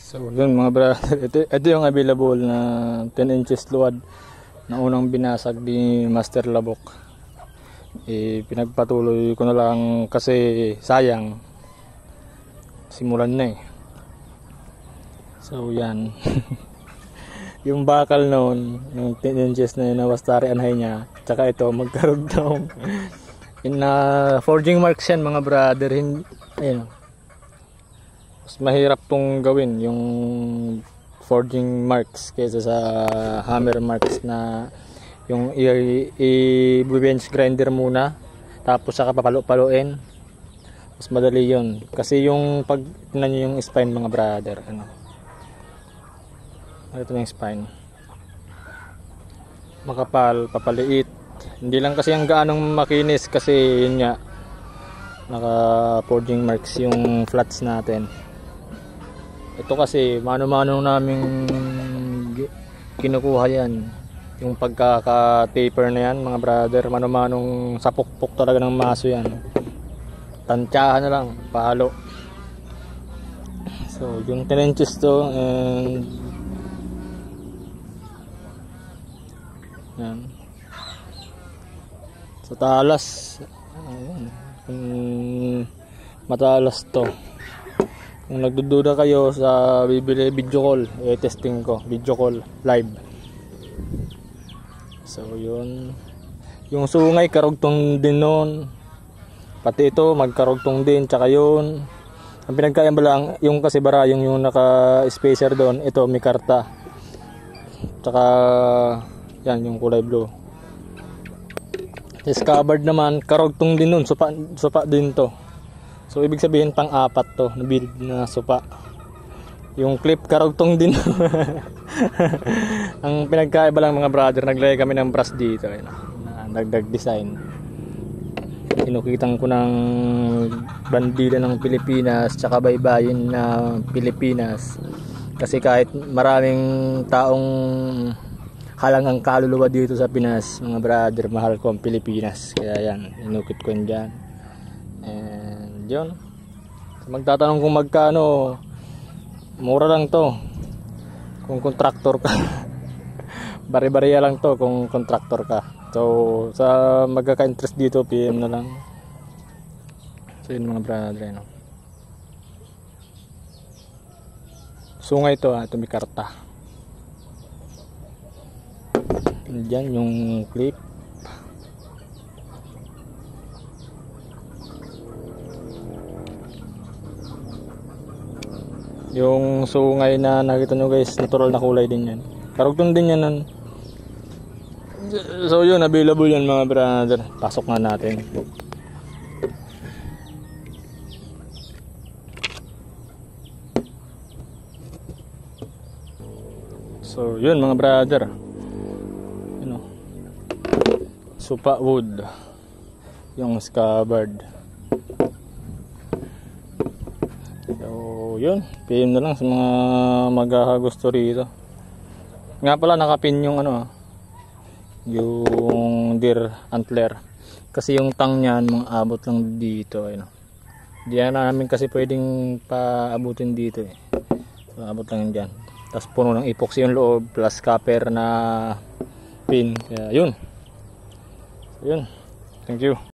So yun mga brother, ito yung available na 10 inches luwad na unang binasag ni Master Labok. Pinagpatuloy ko na lang kasi sayang, simulan na eh. So yan. Yung bakal noon, yung 10 inches na yun na wastari anhay niya, tsaka ito magkarugtong. Forging marks yan mga brother. Ayun, mas mahirap tong gawin yung forging marks kaysa sa hammer marks na yung i-bench grinder muna tapos saka papalo-paloin. Mas madali yun kasi yung pag tingnan nyo yung spine mga brother, ito yung spine makapal, papaliit, hindi lang kasi ang gaanong makinis kasi yun nga naka forging marks yung flats natin. Ito kasi mano-mano naming kinukuha yan, yung pagkaka-taper na yan mga brother, mano-manong sapukpok talaga ng maso yan, tansyahan na lang, palo. So yung 10 inches to, and yan sa talas, matalas to. Kung nagdududa kayo sa bibili video call, testing ko video call live. So yun, yung sungay karugtong din noon, pati ito magkarugtong din, tsaka yun ang pinagkaiba lang yung kasi barayong yung naka spacer doon, ito may karta, tsaka yan yung kulay blue. Is covered naman karugtong din noon, supa din to. So ibig sabihin pang-apat to na build na supa. Yung clip karugtong din. Ang pinagkaiba lang mga brother, naglagay kami ng brass dito, na dagdag design. Inukitan ko ng bandila ng Pilipinas tsaka baybayin na Pilipinas. Kasi kahit maraming taong halang ang kaluluwa dito sa Pinas mga brother, mahal ko ang Pilipinas. Kaya yan, inukit ko yan dyan. And yun, magtatanong kung magkano, mura lang to kung contractor ka. Bari-bariya lang to kung contractor ka. So sa magkaka-interest dito, PM na lang. So yun mga brother, sungay to, ito may karta. Diyan yung clip. Yung sungay na nakita nyo guys, natural na kulay din yan. Karugtong din yan. So yun, available yan mga brother. Pasok nga natin. So yun mga brother, supa wood yung scabbard. So yun, PM na lang sa mga maghahagusto rito. Nga pala nakapin yung yung deer antler kasi yung tang niyan mga abot lang dito, Di na namin kasi pwedeng paabutin dito So abot lang dyan, tapos puno ng epoxy yung loob plus copper na pin. Kaya yun, thank you.